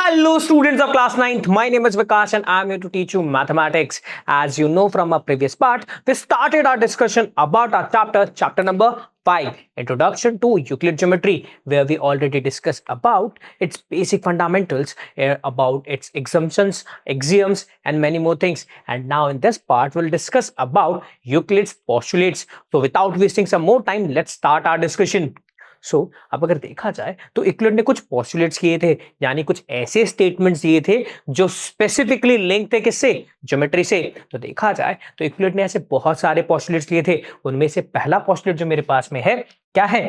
Hello, students of class 9th. My name is Vikas and I'm here to teach you mathematics. As you know from our previous part, we started our discussion about our chapter number 5, Introduction to Euclid Geometry, where we already discussed about its basic fundamentals, about its assumptions, axioms, and many more things. And now in this part, we'll discuss about Euclid's postulates. So without wasting some more time, let's start our discussion. अब अगर देखा जाए तो Euclid ने कुछ postulates किए थे, यानी कुछ ऐसे स्टेटमेंट्स दिए थे जो स्पेसिफिकली लिंक थे किससे, ज्योमेट्री से। तो देखा जाए तो यूक्लिड ने ऐसे बहुत सारे पोस्टुलेट्स लिए थे। उनमें से पहला पोस्टुलेट जो मेरे पास में है क्या है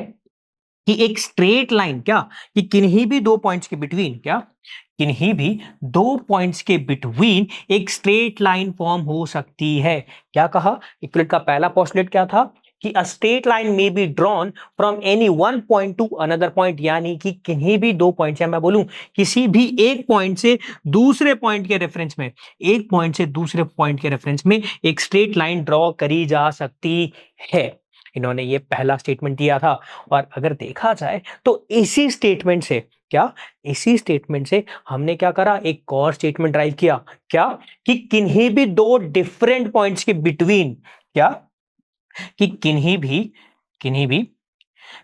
कि एक स्ट्रेट लाइन क्या कि किन्हीं भी दो पॉइंट्स के बिटवीन किन्हीं भी दो पॉइंट्स के बिटवीन एक स्ट्रेट लाइन फॉर्म हो सकती है। क्या कहा यूक्लिड का पहला पोस्टुलेट क्या था कि अ स्ट्रेट लाइन में be drawn from any one point two another point, यानी कि किन्हीं भी दो पॉइंट, या मैं बोलूं किसी भी एक पॉइंट से दूसरे पॉइंट के रेफरेंस में, एक पॉइंट से दूसरे पॉइंट के रेफरेंस में एक स्ट्रेट लाइन ड्रॉ करी जा सकती है। इन्होंने ये पहला स्टेटमेंट दिया था। और अगर देखा जाए तो इसी स्टेटमेंट से हमने क्या करा, एक और स्टेटमेंट ड्राइव किया, क्या कि किन्हीं भी दो डिफरेंट पॉइंट्स के बिटवीन, क्या कि किन्हीं भी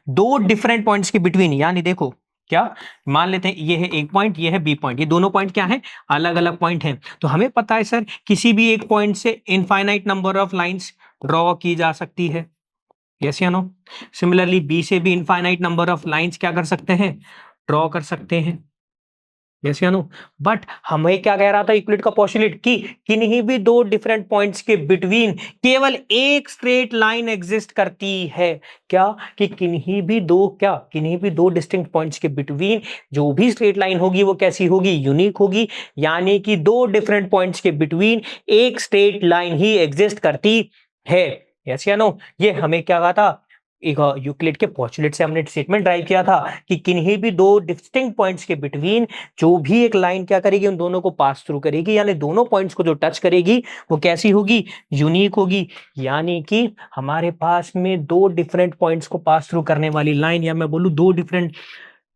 दो डिफरेंट पॉइंट्स के बिटवीन, यानी देखो क्या मान लेते हैं ये है एक पॉइंट, ये है बी पॉइंट, ये दोनों पॉइंट क्या है, अलग अलग पॉइंट हैं। तो हमें पता है सर किसी भी एक पॉइंट से infinite number of lines draw की जा सकती है, यस या नो। सिमिलरली बी से भी इनफाइनाइट नंबर ऑफ लाइंस क्या कर सकते हैं, ड्रॉ कर सकते हैं, यस या नो। बट हमें क्या कह रहा था यूक्लिड का पोस्टुलेट कि किन्हीं भी दो डिफरेंट पॉइंट्स के बिटवीन केवल एक स्ट्रेट लाइन एग्जिस्ट करती है। क्या कि किन्हीं भी दो डिस्टिंक्ट पॉइंट्स के बिटवीन जो भी स्ट्रेट लाइन होगी वो कैसी होगी, यूनिक होगी, यानी कि दो डिफरेंट पॉइंट्स के बिटवीन एक स्ट्रेट लाइन ही एग्जिस्ट करती है, यस या नो। ये हमें क्या कहा था, एक यूक्लिड के पोस्टुलेट से हमने स्टेटमेंट ड्राइव किया था कि किन्हीं भी दो डिस्टिंक्ट पॉइंट्स के बिटवीन जो भी एक लाइन क्या करेगी, उन दोनों को पास थ्रू करेगी, यानी दोनों पॉइंट्स को जो टच करेगी वो कैसी होगी, यूनिक होगी। यानी कि हमारे पास में दो डिफरेंट पॉइंट्स को पास थ्रू करने वाली लाइन, या मैं बोलूं दो डिफरेंट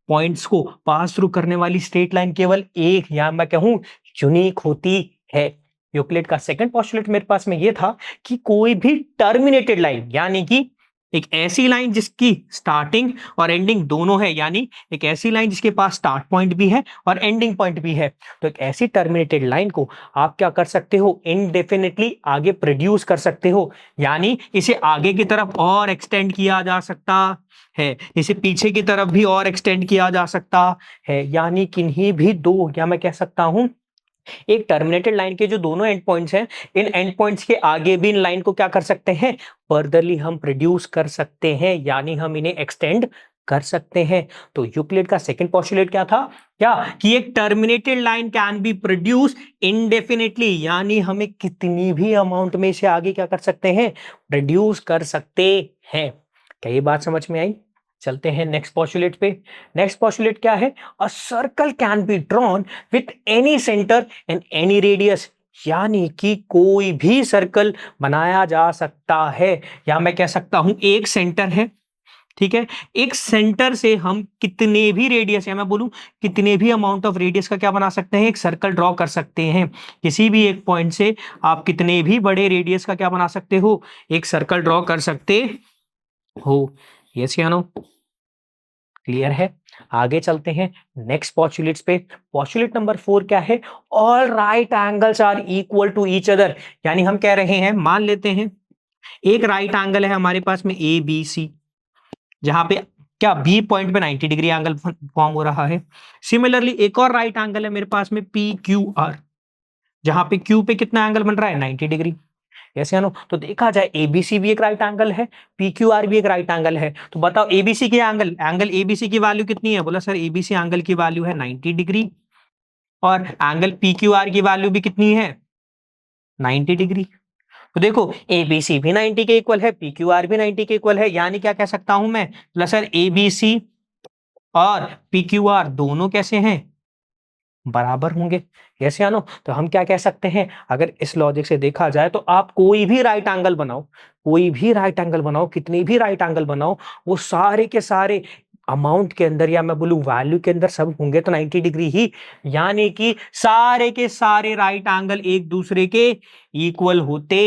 पॉइंट्स को पास थ्रू करने वाली स्ट्रेट लाइन केवल एक, या मैं कहूं यूनिक होती है। यूक्लिड का सेकंड पोस्टुलेट मेरे पास में ये था कि कोई भी टर्मिनेटेड लाइन, यानी कि एक ऐसी लाइन जिसकी स्टार्टिंग और एंडिंग दोनों है, यानी एक ऐसी लाइन जिसके पास स्टार्ट पॉइंट भी है और एंडिंग पॉइंट भी है, तो एक ऐसी टर्मिनेटेड लाइन को आप क्या कर सकते हो, इनडेफिनेटली आगे प्रोड्यूस कर सकते हो, यानी इसे आगे की तरफ और एक्सटेंड किया जा सकता है, इसे पीछे की तरफ भी और एक्सटेंड किया जा सकता है, यानी किन्हीं भी दो, या मैं कह सकता हूं एक टर्मिनेटेड लाइन के जो दोनों एंड पॉइंट्स हैं, इन एंड पॉइंट्स के आगे भी इन लाइन को क्या कर सकते हैं, फर्दरली हम प्रोड्यूस कर सकते हैं, यानी हम इन्हें एक्सटेंड कर सकते हैं। तो यूक्लिड का सेकंड पोस्टुलेट क्या था, क्या कि एक terminated line can be produce indefinitely, यानी हमें कितनी भी अमाउंट में से आगे क्या कर सकते हैं, प्रोड्यूस कर सकते हैं। क्या ये बात समझ में आई? चलते हैं नेक्स्ट पोस्टुलेट पे। नेक्स्ट पोस्टुलेट क्या है, a circle can be drawn with any centre and any radius, यानी कि कोई भी सर्कल बनाया जा सकता है, या मैं कह सकता हूं एक सेंटर है, ठीक है, एक सेंटर से हम कितने भी रेडियस, या मैं बोलूं कितने भी अमाउंट ऑफ रेडियस का क्या बना सकते हैं, एक सर्कल ड्रॉ कर सकते हैं। किसी भी एक पॉइंट से आप कितने भी बड़े रेडियस का क्या बना सकते हो, एक सर्कल ड्रॉ कर सकते हो, यस या नो। क्लियर है? आगे चलते हैं नेक्स्ट पोस्टुलेट्स पे। पोस्टुलेट नंबर 4 क्या है, all right angles are equal to each other, यानी हम कह रहे हैं, मान लेते हैं एक राइट एंगल है हमारे पास में ए बी सी, जहां पे क्या बी पॉइंट पे 90 डिग्री एंगल फॉर्म हो रहा है। सिमिलरली एक और राइट एंगल है मेरे पास में पी क्यू आर, जहां पे क्यू पे कितना एंगल बन रहा है, 90 डिग्री, यस या नो। तो देखा जाए एबीसी भी एक राइट एंगल है, पीक्यूआर भी एक राइट एंगल है, तो बताओ एबीसी की एंगल एबीसी की वैल्यू कितनी है, बोला सर एबीसी एंगल की वैल्यू है 90 डिग्री, और एंगल पीक्यूआर की वैल्यू भी कितनी है, 90 डिग्री। तो देखो एबीसी भी 90 के इक्वल है, पीक्यूआर भी 90 के इक्वल है, यानी क्या कह सकता हूं मैं, बोला सर एबीसी और पीक्यूआर दोनों कैसे हैं, बराबर होंगे, यस या नो। तो हम क्या कह सकते हैं, अगर इस लॉजिक से देखा जाए तो आप कोई भी राइट एंगल बनाओ, कितने भी राइट एंगल बनाओ, वो सारे के सारे अमाउंट के अंदर या मैं बोलूं वैल्यू के अंदर सब होंगे तो 90 डिग्री ही, यानी कि सारे के सारे राइट एंगल एक दूसरे के इक्वल होते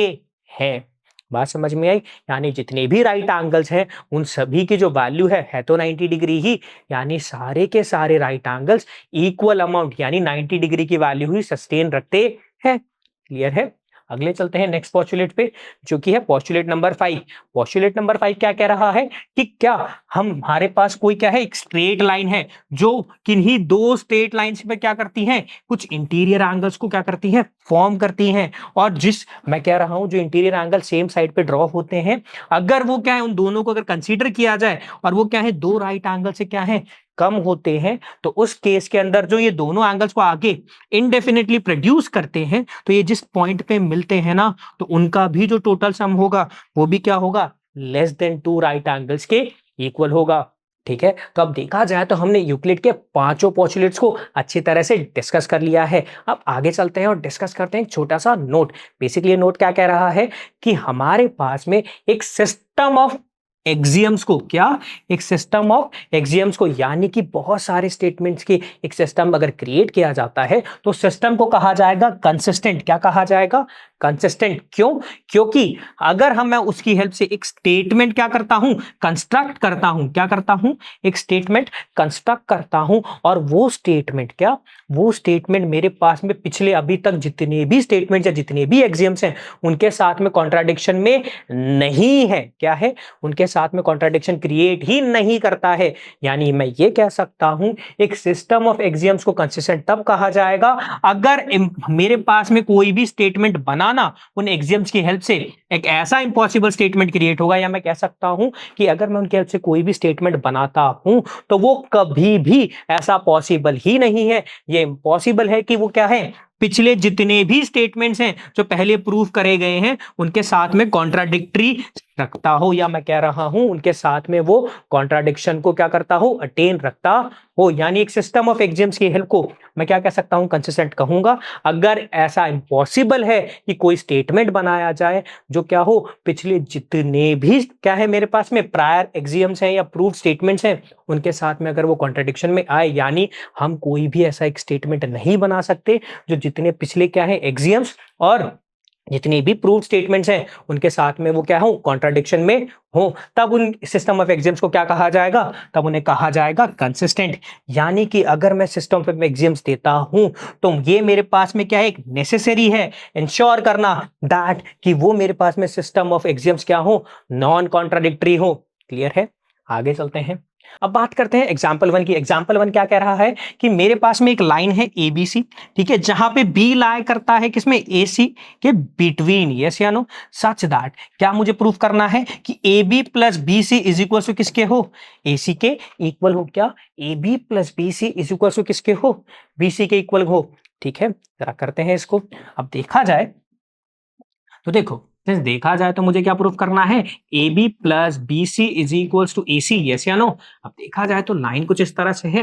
हैं। बात समझ में आई? यानी जितने भी राइट एंगल्स हैं उन सभी की जो वैल्यू है तो 90 डिग्री ही, यानी सारे के सारे राइट एंगल्स इक्वल अमाउंट यानी 90 डिग्री की वैल्यू ही सस्टेन रखते हैं। क्लियर है? अगले चलते हैं नेक्स्ट पोस्टुलेट पे, जो कि है पोस्टुलेट नंबर 5। पोस्टुलेट नंबर 5 क्या कह रहा है कि क्या हमारे पास कोई क्या है, एक स्ट्रेट लाइन है जो किन्हीं दो स्ट्रेट लाइंस पे क्या करती हैं, कुछ इंटीरियर एंगल्स को क्या करती हैं, फॉर्म करती हैं। और जिस मैं कह रहा हूं जो इंटीरियर एंगल सेम साइड पे ड्रॉ होते हैं, अगर वो क्या है उन दोनों को अगर कंसीडर किया जाए और वो क्या है दो राइट एंगल से क्या है कम होते हैं, तो उस केस के अंदर जो ये दोनों एंगल्स को आगे इनडेफिनेटली प्रोड्यूस करते हैं, तो ये जिस पॉइंट पे मिलते हैं ना, तो उनका भी जो टोटल सम होगा वो भी क्या होगा, less than two right angles के इक्वल होगा। ठीक है, तो अब देखा जाए तो हमने यूक्लिड के पांचों पोस्टुलेट्स को अच्छी तरह से डिस्कस कर लिया है। अब आगे चलते हैं और डिस्कस करते हैं एक छोटा सा नोट। बेसिकली नोट क्या कह रहा है कि हमारे पास में एक सिस्टम ऑफ एक्सियम्स को, क्या, एक सिस्टम ऑफ एक्सियम्स को, यानी कि बहुत सारे स्टेटमेंट्स की एक सिस्टम अगर क्रिएट किया जाता है तो सिस्टम को कहा जाएगा कंसिस्टेंट। क्या कहा जाएगा? कंसिस्टेंट। क्यों? क्योंकि अगर मैं उसकी हेल्प से एक स्टेटमेंट क्या करता हूं, कंस्ट्रक्ट करता हूं, क्या करता हूं, एक स्टेटमेंट कंस्ट्रक्ट करता हूं, और वो स्टेटमेंट क्या, वो स्टेटमेंट मेरे पास में पिछले अभी तक जितने भी स्टेटमेंट या जितने भी एक्सियम्स हैं उनके साथ में कॉन्ट्राडिक्शन में नहीं है। क्या है? उनके साथ में कॉन्ट्राडिक्शन क्रिएट ही नहीं करता है। यानी मैं ये कह सकता हूं एक सिस्टम ऑफ एक्सियम्स को कंसिस्टेंट तब कहा जाएगा अगर मेरे पास में कोई भी स्टेटमेंट बनाना उन एक्सियम्स की हेल्प से एक ऐसा इंपॉसिबल स्टेटमेंट क्रिएट होगा, या मैं कह सकता हूं कि अगर मैं उनकी हेल्प से कोई भी स्टेटमेंट बनाता हूं तो वो कभी भी ऐसा पॉसिबल ही नहीं है, ये इम्पॉसिबल है कि वो क्या है, पिछले जितने भी स्टेटमेंट्स हैं जो पहले प्रूव करे गए हैं उनके साथ में कॉन्ट्राडिक्टरी रखता हो, या मैं कह रहा हूं उनके साथ में वो कॉन्ट्राडिक्शन को क्या करता हो, अटेन रखता हो। यानी एक सिस्टम ऑफ एक्सियम्स की हेल्प को मैं क्या कह सकता हूं, कंसिस्टेंट कहूंगा अगर ऐसा इम्पॉसिबल है कि कोई स्टेटमेंट बनाया जाए जो क्या हो, पिछले जितने भी क्या है मेरे पास में प्रायर एक्सियम्स हैं या प्रूव स्टेटमेंट्स हैं उनके साथ में अगर वो कॉन्ट्राडिक्शन में आए, यानी हम कोई भी ऐसा एक स्टेटमेंट नहीं बना सकते जो जितने पिछले क्या है एक्सियम्स और जितने भी प्रूव स्टेटमेंट्स हैं उनके साथ में वो क्या हो, कॉन्ट्राडिक्शन में हो, तब उन सिस्टम ऑफ एक्सियम्स को क्या कहा जाएगा, तब उन्हें कहा जाएगा कंसिस्टेंट। यानी कि अगर मैं सिस्टम ऑफ एक्सियम्स देता हूं तो ये मेरे पास में क्या है, एक नेसेसरी है इंश्योर करना दैट कि वो मेरे पास में सिस्टम ऑफ एक्सियम्स क्या हो, नॉन कॉन्ट्राडिक्टरी हो। क्लियर है? आगे चलते हैं। अब बात करते हैं एग्जाम्पल 1 की। एग्जाम्पल 1 क्या कह रहा है कि मेरे पास में एक लाइन है ABC, ठीक है, जहां पे B लाई करता है किसमें, AC के बिटवीन, यस या नो, सच दैट क्या मुझे प्रूफ करना है कि AB plus BC is equal to किसके हो, AC के इक्वल हो। क्या? AB plus BC is equal to किसके हो, BC के इक्वल हो। ठीक है, जरा करते हैं इसको। अब देखा जाए तो देखो, देखा जाए तो मुझे क्या प्रूफ करना है, A B plus B C is equal to A C, yes या नो। अब देखा जाए तो लाइन कुछ इस तरह से है,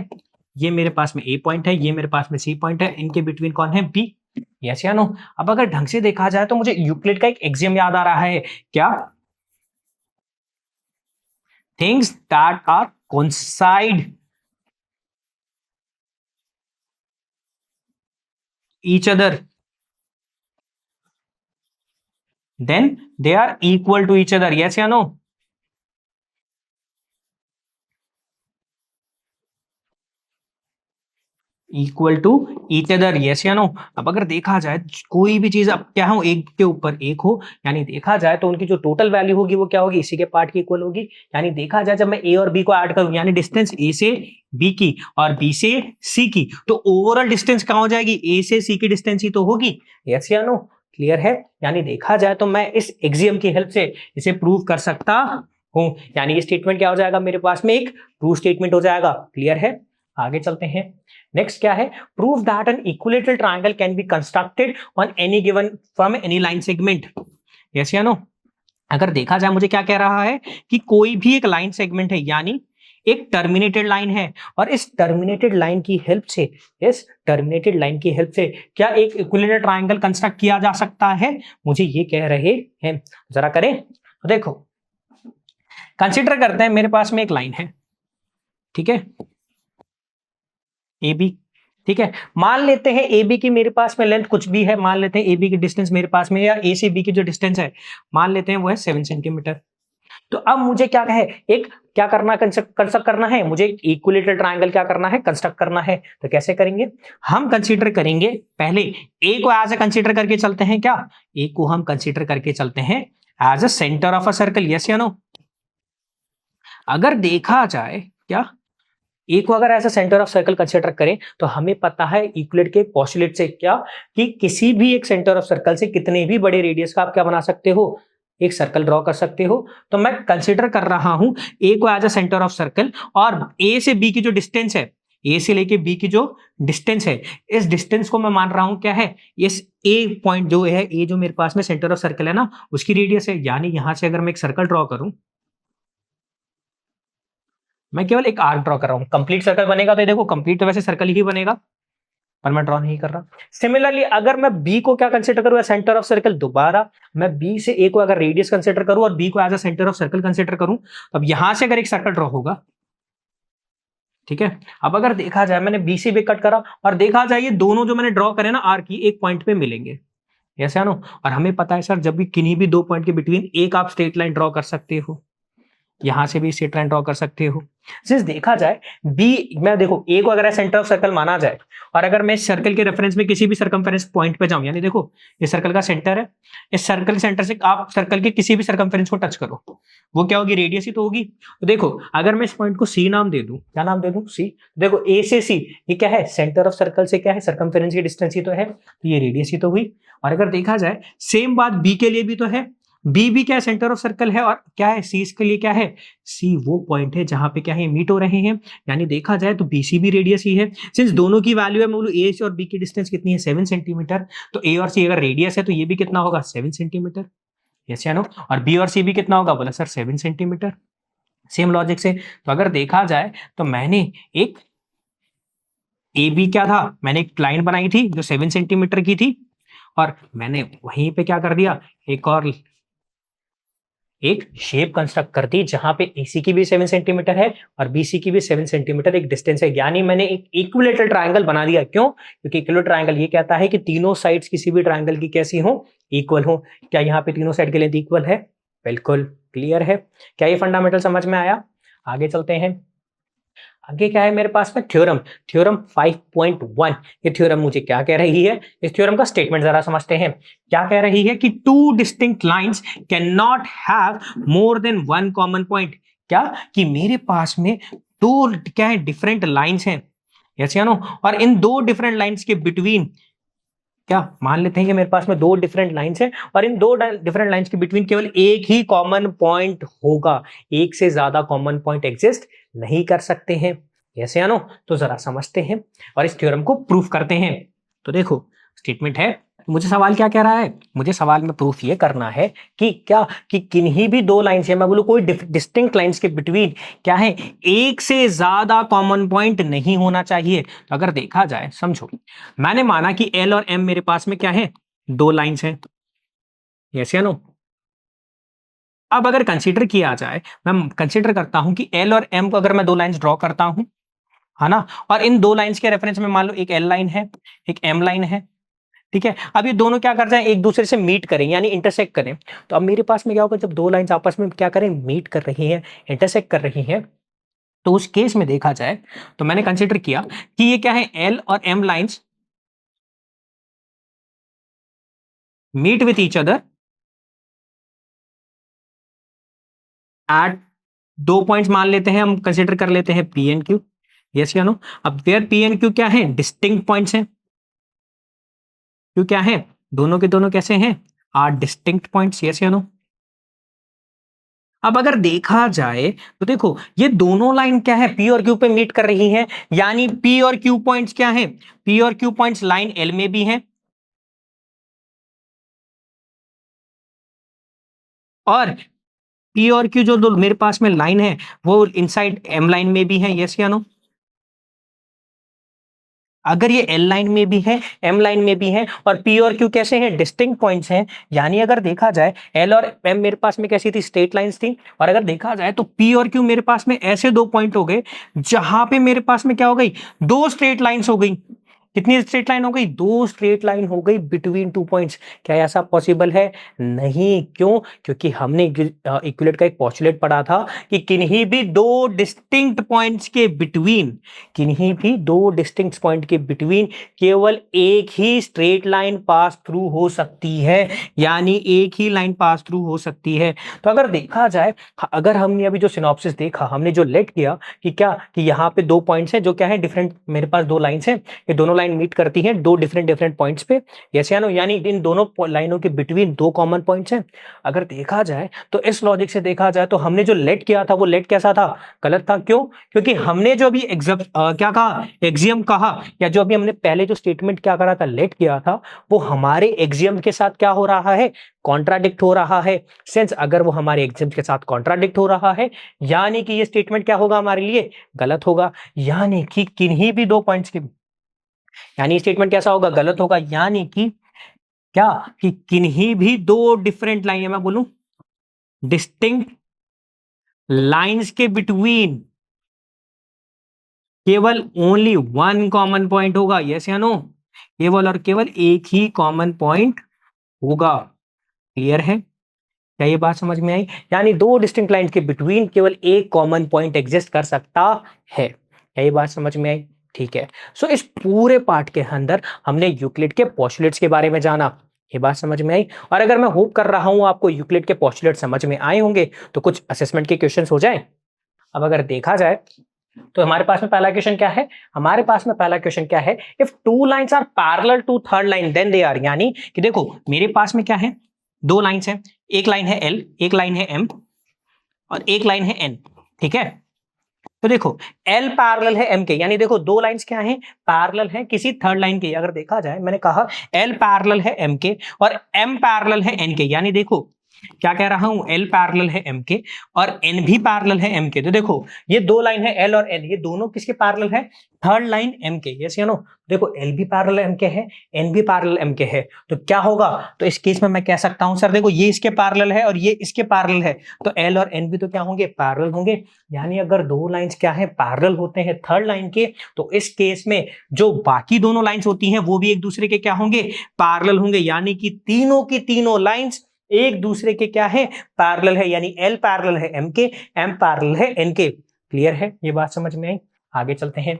ये मेरे पास में ए पॉइंट है, ये मेरे पास में सी पॉइंट है, इनके बिटवीन कौन है, बी, यस या नो। अब अगर ढंग से देखा जाए तो मुझे यूक्लिड का एक एक्सियम याद आ रहा है, क्या, things that are coincide each other then they are equal to each other, yes या no। Equal to each other, yes या नो। अब अगर देखा जाए कोई भी चीज अब क्या हो, एक के ऊपर एक हो, यानी देखा जाए तो उनकी जो टोटल वैल्यू होगी वो क्या होगी, इसी के पार्ट की इक्वल होगी। यानी देखा जाए जब मैं ए और बी को ऐड करूं, यानी डिस्टेंस ए से बी की और बी से सी की, तो ओवरऑल डिस्टेंस क्या हो जाएगी, ए से सी की डिस्टेंस ही तो होगी, यस या नो। क्लियर है? यानी देखा जाए तो मैं इस एक्सियम की हेल्प से इसे प्रूव कर सकता हूं, यानी ये स्टेटमेंट क्या हो जाएगा मेरे पास में, एक ट्रू स्टेटमेंट हो जाएगा। क्लियर है? आगे चलते हैं। नेक्स्ट क्या है, prove that an equilateral triangle can be constructed on any given from any line segment, yes या नो। अगर देखा जाए मुझे क्या कह रहा है कि कोई भी एक लाइन सेगमेंट है, यानी एक टर्मिनेटेड लाइन है, और इस टर्मिनेटेड लाइन की हेल्प से, इस टर्मिनेटेड लाइन की हेल्प से क्या एक इक्विलेटरल ट्रायंगल कंस्ट्रक्ट किया जा सकता है, मुझे ये कह रहे हैं। जरा करें तो देखो, कंसिडर करते हैं मेरे पास में एक लाइन है, ठीक है, ए बी, ठीक है। मान लेते हैं ए बी की मेरे पास में लेंथ कुछ भी है, मान लेते हैं ए बी की डिस्टेंस मेरे पास में, या ए से बी की जो डिस्टेंस है मान लेते हैं वो है 7 सेंटीमीटर। तो अब मुझे क्या है, एक क्या करना, कंस्ट्रक्ट करना है, मुझे इक्विलेटरल ट्रायंगल क्या करना है, कंस्ट्रक्ट करना है। तो कैसे करेंगे, हम कंसीडर करेंगे पहले ए को एज ए कंसीडर करके चलते हैं, क्या ए को हम कंसीडर करके चलते हैं as a centre of a circle, yes या नो। अगर देखा जाए क्या, ए को अगर as a centre of circle consider करें तो हमें पता है इक्विलेट के पोस्टुलेट से क्या, कि किसी भी एक सेंटर ऑफ सर्कल से कितने भी बड़े रेडियस का आप क्या बना सकते हो, एक सर्कल ड्रॉ कर सकते हो। तो मैं कंसीडर कर रहा हूं ए को as a centre of circle, और ए से बी की जो डिस्टेंस है, ए से लेके बी की जो डिस्टेंस है, इस डिस्टेंस को मैं मान रहा हूं क्या है, इस ए पॉइंट जो है, ए जो मेरे पास में सेंटर ऑफ सर्कल है ना, उसकी रेडियस है। यानी यहां से अगर मैं एक सर्कल ड्रॉ करूं, मैं केवल एक आर्क ड्रॉ कर रहा हूं, कंप्लीट सर्कल बनेगा तो देखो कंप्लीट तो वैसे सर्कल ही बनेगा, पर मैं ड्रॉ नहीं कर रहा। सिमिलरली अगर मैं बी को क्या कंसीडर करूं, सेंटर ऑफ सर्कल, दोबारा मैं बी से ए को अगर रेडियस कंसीडर करूं और बी को as a centre of circle consider करूं, तो अब यहां से अगर एक सर्कल ड्रॉ होगा, ठीक है। अब अगर देखा जाए मैंने बी से भी कट करा, और देखा जाए ये दोनों जो मैंने ड्रॉ करे ना आर्क की, एक पॉइंट पे मिलेंगे, ऐसा है ना। और हमें पता है सर, जब भी किन्हीं भी दो पॉइंट के बिटवीन एक आप स्ट्रेट लाइन ड्रॉ कर सकते हो, यहां से भी स्ट्रेट लाइन ड्रॉ कर सकते हो। जिस देखा जाए बी, मैं देखो ए को अगर सेंटर ऑफ सर्कल माना जाए, और अगर मैं सर्कल के रेफरेंस में किसी भी सर्कमफेरेंस पॉइंट पे जाऊं, यानी देखो ये सर्कल का सेंटर है, इस सर्कल के सेंटर से आप सर्कल के किसी भी सर्कमफेरेंस को टच करो, वो क्या होगी, रेडियस ही तो होगी। तो देखो अगर मैं इस पॉइंट को सी नाम दे दूं, क्या नाम दे दूं, सी। देखो ए से सी, ये क्या है, सेंटर ऑफ सर्कल से क्या है, सर्कमफेरेंस की डिस्टेंस ही तो है, तो ये रेडियस ही तो हुई। और अगर देखा जाए सेम बात बी के लिए भी तो है, बी भी क्या है, सेंटर ऑफ सर्कल है, और क्या है, सी इसके लिए क्या है, सी वो पॉइंट है जहां पे क्या है, मीट हो रहे हैं। यानी देखा जाए तो बीसी भी रेडियस ही है। सिंस दोनों की वैल्यू है, मैं बोलूं ए और बी की डिस्टेंस कितनी है, 7 सेंटीमीटर, तो ए और सी अगर रेडियस है तो ये भी कितना होगा, 7 सेंटीमीटर, यस या नो। और बी और सी भी कितना होगा, बोला सर 7 सेंटीमीटर। सेम लॉजिक से तो अगर देखा जाए तो मैंने एक ए बी क्या था, मैंने एक लाइन बनाई थी जो 7 सेंटीमीटर की थी, और मैंने वहीं पे क्या कर दिया, एक और एक शेप कंस्ट्रक्ट कर दी जहां पे एसी की भी 7 सेंटीमीटर है और बीसी की भी 7 सेंटीमीटर एक डिस्टेंस है। यानी मैंने एक इक्विलेटरल ट्रायंगल बना दिया। क्यों, क्योंकि इक्विलेटरल ट्रायंगल ये कहता है कि तीनों साइड्स किसी भी ट्रायंगल की कैसी हो, इक्वल हो। क्या यहाँ पे तीनों साइड की लेंथ इक्वल है, बिल्कुल क्लियर है। क्या ये फंडामेंटल समझ में आया, आगे चलते हैं। आगे क्या है मेरे पास में, थ्योरम, थ्योरम 5.1। ये थ्योरम मुझे क्या कह रही है, इस थ्योरम का स्टेटमेंट जरा समझते हैं। क्या कह रही है कि two distinct lines can not have more than one common point. क्या, कि मेरे पास में दो क्या है, डिफरेंट लाइंस हैं, यस या नो। और इन दो डिफरेंट लाइंस के बिटवीन, क्या मान लेते हैं कि मेरे पास में दो डिफरेंट लाइंस हैं, और इन दो डिफरेंट लाइंस के बिटवीन केवल एक ही कॉमन पॉइंट होगा, एक से ज्यादा कॉमन पॉइंट एग्जिस्ट नहीं कर सकते हैं, यस या नो। तो जरा समझते हैं और इस थ्योरम को प्रूफ करते हैं। तो देखो स्टेटमेंट है, मुझे सवाल क्या कह रहा है, मुझे सवाल में प्रूफ ये करना है कि क्या, कि किन्हीं भी दो लाइंस है, मैं बोलूं कोई डिस्टिंक्ट लाइंस के बिटवीन क्या है, एक से ज्यादा कॉमन पॉइंट नहीं होना चाहिए। तो अगर देखा जाए, समझो मैंने माना कि एल और एम मेरे पास में क्या है, दो लाइंस हैं, यस या नो। अब अगर कंसीडर किया जाए, मैं कंसीडर करता हूं कि एल और एम को अगर मैं दो लाइंस ड्रॉ करता हूं, है ना, और इन दो लाइंस के रेफरेंस में मान लो एक एल लाइन है, एक एम लाइन है, ठीक है। अब ये दोनों क्या कर जाए, एक दूसरे से मीट करें, यानी इंटरसेक्ट करें। तो अब मेरे पास में क्या होगा, जब दो लाइंस आपस में क्या करें, मीट कर रही हैं, इंटरसेक्ट कर रही हैं, तो उस केस में देखा जाए तो मैंने कंसीडर किया कि ये क्या है, एल और M lines meet with each other at दो पॉइंट्स, मान लेते हैं हम, कंसीडर कर लेते हैं पी एंड क्यू, यस या नो। अब वेयर पी एंड क्यू क्या है, डिस्टिंक्ट पॉइंट्स हैं। क्यू क्या है, दोनों के दोनों कैसे हैं, आर डिस्टिंक्ट पॉइंट्स, यस या नो। अब अगर देखा जाए तो देखो ये दोनों लाइन क्या है, पी और क्यू पे मीट कर रही हैं, यानी पी और क्यू पॉइंट्स क्या है, पी और क्यू पॉइंट्स लाइन एल में भी हैं, और पी और क्यू जो दो मेरे पास में लाइन है वो इनसाइड एम लाइन में भी है, यस या नो। अगर ये एल लाइन में भी है, एम लाइन में भी है, और पी और क्यू कैसे हैं, डिस्टिंक्ट पॉइंट्स हैं, यानी अगर देखा जाए एल और एम मेरे पास में कैसी थी, स्ट्रेट लाइंस थी, और अगर देखा जाए तो पी और क्यू मेरे पास में ऐसे दो पॉइंट हो गए जहां पे मेरे पास में क्या हो गई, दो स्ट्रेट लाइंस हो गई। कितनी स्ट्रेट लाइन हो गई, दो स्ट्रेट लाइन हो गई बिटवीन टू पॉइंट्स। क्या ऐसा पॉसिबल है, नहीं। क्यों, क्योंकि हमने इक्विलेट का एक पोस्टुलेट पढ़ा था कि किन्हीं भी दो डिस्टिंक्ट पॉइंट्स के बिटवीन, किन्हीं भी दो डिस्टिंक्ट पॉइंट के बिटवीन केवल एक ही स्ट्रेट लाइन पास थ्रू हो सकती है, यानी एक ही लाइन पास थ्रू हो सकती है। तो अगर देखा जाए, अगर हमने अभी जो सिनॉप्सिस देखा, हमने जो लेट किया कि क्या, कि यहाँ पे दो पॉइंट्स हैं जो क्या है, डिफरेंट, मेरे पास दो लाइंस हैं, ये दोनों लाइन मीट करती हैं दो डिफरेंट पॉइंट्स पे, यस या नो, यानी इन दोनों लाइनों के बिटवीन दो कॉमन पॉइंट्स हैं। अगर देखा जाए तो इस लॉजिक से देखा जाए तो हमने जो लेट किया था वो लेट कैसा था, गलत था। क्यों, क्योंकि हमने जो अभी क्या कहा, एक्सियम कहा, या जो अभी हमने पहले जो स्टेटमेंट क्या करा था, लेट किया था, वो हमारे एक्सियम के साथ क्या हो रहा है, कॉन्ट्राडिक्ट हो रहा है। सिंस अगर वो हमारे एक्सियम के साथ कॉन्ट्राडिक्ट हो रहा है, यानी कि ये स्टेटमेंट क्या होगा, हमारे लिए गलत होगा। यानी कि किन्हीं भी दो पॉइंट्स के, यानी स्टेटमेंट कैसा होगा, गलत होगा। यानी कि क्या, कि किन्हीं भी दो डिफरेंट लाइन, मैं बोलूं डिस्टिंक्ट लाइंस के बिटवीन केवल ओनली वन कॉमन पॉइंट होगा, यस या नो, केवल और केवल एक ही कॉमन पॉइंट होगा। क्लियर है, क्या ये बात समझ में आई, यानी दो डिस्टिंक्ट लाइंस के बिटवीन केवल एक कॉमन पॉइंट एग्जिस्ट कर सकता है। क्या ये बात समझ में आई, ठीक है। सो इस पूरे पार्ट के अंदर हमने यूक्लिड के पोस्टुलेट्स के बारे में जाना, ये बात समझ में आई। और अगर मैं होप कर रहा हूं आपको यूक्लिड के पोस्टुलेट समझ में आए होंगे, तो कुछ असेसमेंट के क्वेश्चंस हो जाए। अब अगर देखा जाए तो हमारे पास में पहला क्वेश्चन क्या है, हमारे पास में पहला क्वेश्चन क्या है, if two lines are parallel to third line then they are, यानी कि देखो मेरे पास में क्या है, दो लाइंस हैं, एक लाइन है एल, एक लाइन है एम, और एक लाइन है एन, ठीक है। तो देखो L पैरेलल है M के, यानी देखो दो लाइंस क्या हैं, पैरेलल है किसी थर्ड लाइन के। अगर देखा जाए, मैंने कहा L पैरेलल है M के और M पैरेलल है N के, यानी देखो क्या कह रहा हूं, L पैरेलल है M के और N भी पैरेलल है M के। तो देखो ये दो लाइन है L और N, ये दोनों किसके पैरेलल है, थर्ड लाइन M के, यस या नो। देखो L भी पैरेलल M के है, N भी पैरेलल M के है, तो क्या होगा, तो इस केस में मैं कह सकता हूं सर देखो ये इसके पैरेलल है और ये इसके पैरेलल है, तो L और N भी तो क्या होंगे, पैरेलल होंगे। यानी अगर दो लाइंस क्या है, पैरेलल होते हैं थर्ड लाइन के, तो इस केस में जो बाकी दोनों लाइंस होती हैं वो भी एक दूसरे के क्या होंगे, पैरेलल होंगे। यानी कि तीनों की तीनों लाइंस एक दूसरे के क्या है, पैरेलल है। यानी L पैरेलल है M के, M पैरेलल है N के। क्लियर है, ये बात समझ में आई। आगे चलते हैं।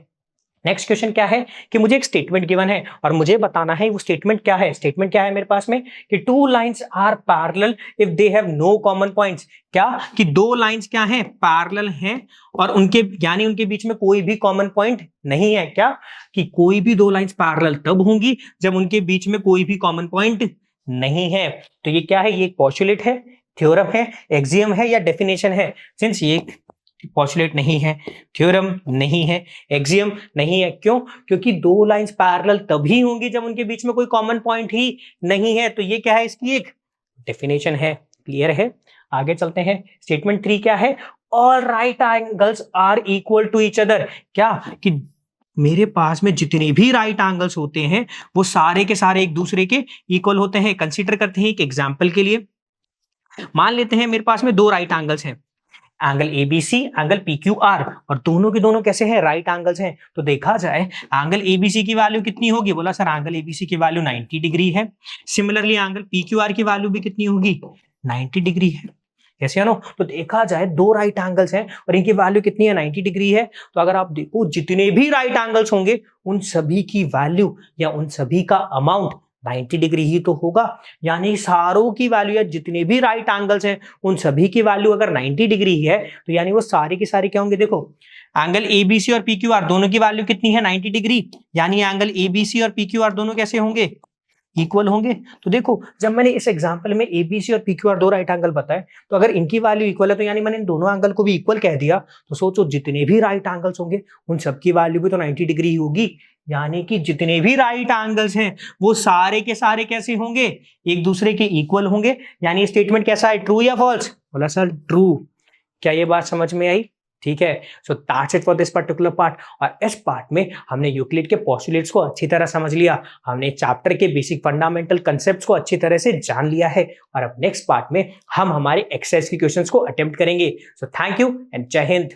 नेक्स्ट क्वेश्चन क्या है कि मुझे एक स्टेटमेंट गिवन है और मुझे बताना है वो स्टेटमेंट क्या है। स्टेटमेंट क्या है मेरे पास में कि two lines are parallel if they have no common points. क्या, कि दो लाइंस क्या हैं, पैरेलल हैं और उनके, यानी उनके बीच में कोई भी कॉमन पॉइंट नहीं है। क्या, कि कोई भी दो लाइंस पैरेलल तब होंगी जब उनके बीच में कोई भी कॉमन पॉइंट नहीं है। तो ये क्या है, ये एक पोस्टुलेट है, थ्योरम है, एक्सियम है या डेफिनेशन है। सिंस ये पोस्टुलेट नहीं है, थ्योरम नहीं है, एक्सियम नहीं है, क्यों, क्योंकि दो लाइंस पैरेलल तभी होंगी जब उनके बीच में कोई कॉमन पॉइंट ही नहीं है। तो ये क्या है, इसकी एक डेफिनेशन है। क्लियर है, आगे चलते हैं। स्टेटमेंट 3 क्या है, all right angles are equal to each other. क्या, कि मेरे पास में जितने भी राइट एंगल्स होते हैं वो सारे के सारे एक दूसरे के इक्वल होते हैं। कंसीडर करते हैं एक एग्जांपल के लिए, मान लेते हैं मेरे पास में दो राइट एंगल्स हैं, एंगल एबीसी, एंगल पीक्यूआर, और दोनों के दोनों कैसे हैं, राइट एंगल्स हैं। तो देखा जाए एंगल एबीसी की वैल्यू कितनी होगी, बोला सर एंगल एबीसी की वैल्यू 90 डिग्री है। सिमिलरली एंगल पीक्यूआर की वैल्यू भी कितनी होगी, 90 डिग्री है। कैसे है ना, तो देखा जाए दो राइट एंगल्स हैं और इनकी वैल्यू कितनी है, 90 डिग्री है। तो अगर आप देखो जितने भी राइट एंगल्स होंगे उन सभी की वैल्यू या उन सभी का अमाउंट 90 डिग्री ही तो होगा। यानी सारों की वैल्यू या जितने भी राइट एंगल्स हैं उन सभी की वैल्यू अगर 90 डिग्री है तो यानी वो सारे की सारे क्या होंगे। देखो एंगल एबीसी और पीक्यूआर दोनों की वैल्यू कितनी है, 90 डिग्री, यानी एंगल एबीसी और पीक्यूआर दोनों कैसे होंगे, इक्वल होंगे। तो देखो जब मैंने इस एग्जांपल में एबीसी और पीक्यूआर दो राइट एंगल बताए, तो अगर इनकी वैल्यू इक्वल है तो यानी मैंने इन दोनों एंगल को भी इक्वल कह दिया, तो सोचो जितने भी राइट एंगल्स होंगे उन सबकी वैल्यू भी तो 90 डिग्री होगी। यानी कि जितने भी राइट एंगल्स हैं वो सारे के सारे कैसे होंगे, एक दूसरे के इक्वल होंगे। यानी स्टेटमेंट कैसा है, ट्रू या फॉल्स, बोला सर ट्रू। क्या ये बात समझ में आई, ठीक है, so that's it for this particular part. और इस पार्ट में हमने यूक्लिड के पोस्टुलेट्स को अच्छी तरह समझ लिया, हमने चैप्टर के बेसिक फंडामेंटल कंसेप्ट्स को अच्छी तरह से जान लिया है। और अब नेक्स्ट पार्ट में हम हमारे एक्सरसाइज के क्वेश्चंस को अटेम्प्ट करेंगे। सो थैंक यू एंड जय हिंद।